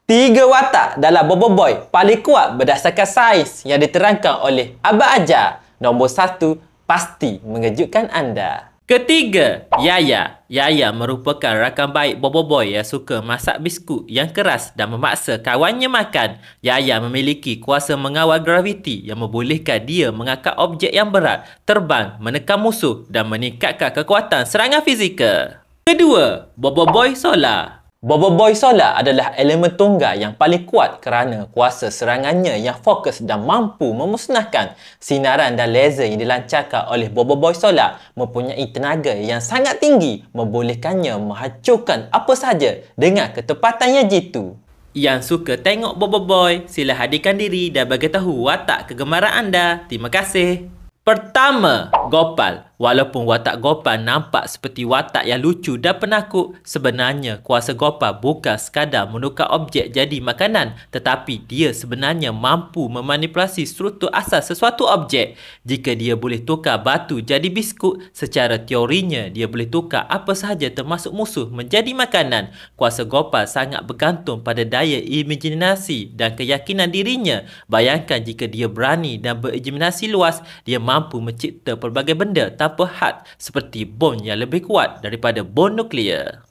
Tiga watak dalam Bobo Boy paling kuat berdasarkan sains yang diterangkan oleh Abang Ajar. Nombor 1, pasti mengejutkan anda. Ketiga, Yaya. Yaya merupakan rakan baik Bobo Boy yang suka masak biskut yang keras dan memaksa kawannya makan. Yaya memiliki kuasa mengawal graviti yang membolehkan dia mengangkat objek yang berat, terbang, menekan musuh dan meningkatkan kekuatan serangan fizikal. Kedua, Bobo Boy Solar. Bobo Boy Solar adalah elemen tunggal yang paling kuat kerana kuasa serangannya yang fokus dan mampu memusnahkan. Sinaran dan laser yang dilancarkan oleh Bobo Boy Solar mempunyai tenaga yang sangat tinggi, membolehkannya menghancurkan apa sahaja dengan ketepatan yang jitu. Yang suka tengok Bobo Boy, sila hadirkan diri dan beritahu watak kegemaran anda. Terima kasih. Pertama, Gopal. Walaupun watak Gopal nampak seperti watak yang lucu dan penakut, sebenarnya kuasa Gopal bukan sekadar menukar objek jadi makanan, tetapi dia sebenarnya mampu memanipulasi struktur asal sesuatu objek. Jika dia boleh tukar batu jadi biskut, secara teorinya dia boleh tukar apa sahaja termasuk musuh menjadi makanan. Kuasa Gopal sangat bergantung pada daya imajinasi dan keyakinan dirinya. Bayangkan jika dia berani dan berimajinasi luas, dia mampu mencipta pelbagai benda tanpa had, seperti bom yang lebih kuat daripada bom nuklear.